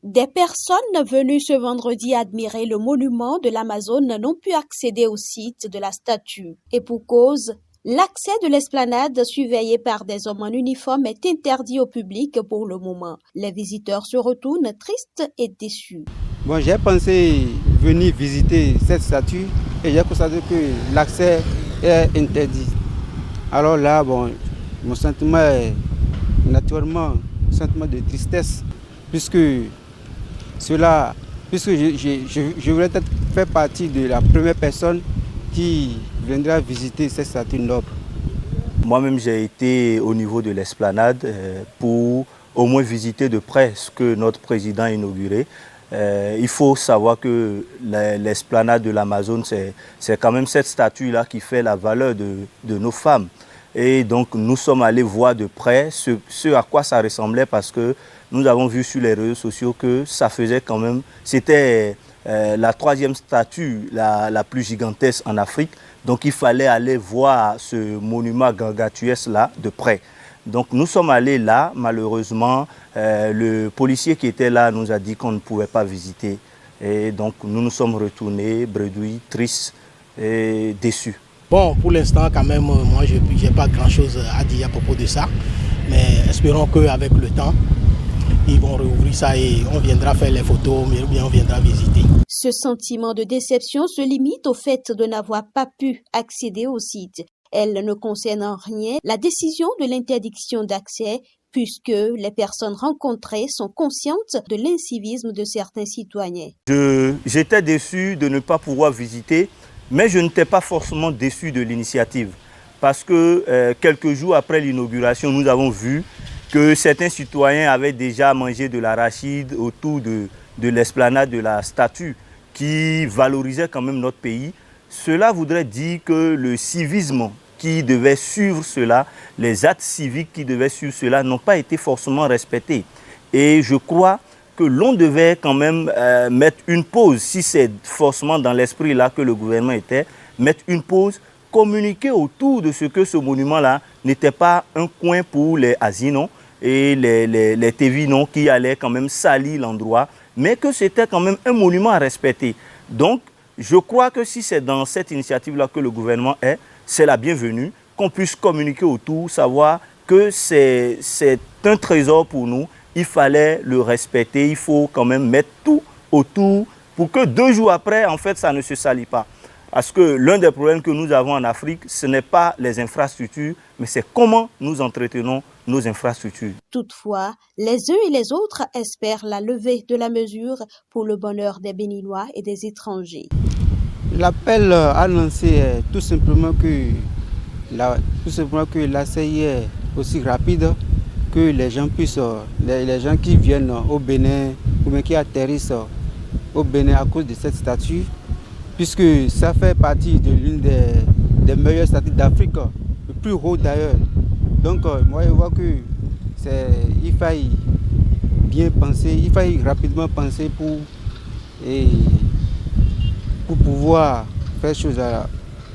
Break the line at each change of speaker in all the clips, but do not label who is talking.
Des personnes venues ce vendredi admirer le monument de l'Amazone n'ont pu accéder au site de la statue. Et pour cause, l'accès de l'esplanade surveillée par des hommes en uniforme est interdit au public pour le moment. Les visiteurs se retournent tristes et déçus.
Bon, j'ai pensé venir visiter cette statue et j'ai constaté que l'accès est interdit. Alors là, bon, mon sentiment est naturellement un sentiment de tristesse puisque je voulais peut-être faire partie de la première personne qui viendra visiter cette statue noble.
Moi-même, j'ai été au niveau de l'esplanade pour au moins visiter de près ce que notre président a inauguré. Il faut savoir que l'esplanade de l'Amazone, c'est quand même cette statue-là qui fait la valeur de nos femmes. Et donc, nous sommes allés voir de près ce à quoi ça ressemblait parce que nous avons vu sur les réseaux sociaux que ça faisait quand même... C'était la troisième statue la plus gigantesque en Afrique. Donc, il fallait aller voir ce monument gargantuesque-là de près. Donc, nous sommes allés là. Malheureusement, le policier qui était là nous a dit qu'on ne pouvait pas visiter. Et donc, nous nous sommes retournés, bredouilles, tristes et déçus.
Bon, pour l'instant, quand même, moi, je n'ai pas grand-chose à dire à propos de ça. Mais espérons qu'avec le temps, ils vont rouvrir ça et on viendra faire les photos, mais bien on viendra visiter.
Ce sentiment de déception se limite au fait de n'avoir pas pu accéder au site. Elle ne concerne en rien la décision de l'interdiction d'accès, puisque les personnes rencontrées sont conscientes de l'incivisme de certains citoyens.
J'étais déçu de ne pas pouvoir visiter, mais je n'étais pas forcément déçu de l'initiative. Parce que quelques jours après l'inauguration, nous avons vu que certains citoyens avaient déjà mangé de l'arachide autour de l'esplanade de la statue qui valorisait quand même notre pays. Cela voudrait dire que le civisme qui devait suivre cela, les actes civiques qui devaient suivre cela n'ont pas été forcément respectés. Et je crois que l'on devait quand même mettre une pause, si c'est forcément dans l'esprit là que le gouvernement était, mettre une pause, communiquer autour de ce que ce monument-là n'était pas un coin pour les asinos et les tévinons qui allaient quand même salir l'endroit, mais que c'était quand même un monument à respecter. Donc, je crois que si c'est dans cette initiative-là que le gouvernement est, c'est la bienvenue, qu'on puisse communiquer autour, savoir que c'est un trésor pour nous, il fallait le respecter, il faut quand même mettre tout autour pour que 2 jours après, en fait, ça ne se salit pas. Parce que l'un des problèmes que nous avons en Afrique, ce n'est pas les infrastructures, mais c'est comment nous entretenons nos infrastructures.
Toutefois, les uns et les autres espèrent la levée de la mesure pour le bonheur des Béninois et des étrangers.
L'appel annoncé est tout simplement que l'accès est aussi rapide que les gens puissent, les gens qui viennent au Bénin ou bien qui atterrissent au Bénin à cause de cette statue, puisque ça fait partie de l'une des meilleures statues d'Afrique, le plus haut d'ailleurs. Donc moi je vois que il faille bien penser, il faille rapidement penser pour pouvoir faire chose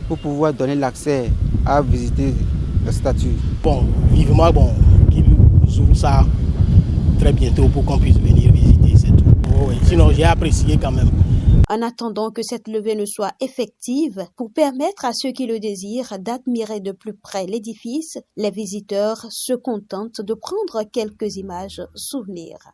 pour pouvoir donner l'accès à visiter la statue.
Bon, vivement, qu'ils nous ouvrent ça très bientôt pour qu'on puisse venir visiter, c'est tout. Oh, oui. Sinon, j'ai apprécié quand même.
En attendant que cette levée ne soit effective, pour permettre à ceux qui le désirent d'admirer de plus près l'édifice, les visiteurs se contentent de prendre quelques images souvenirs.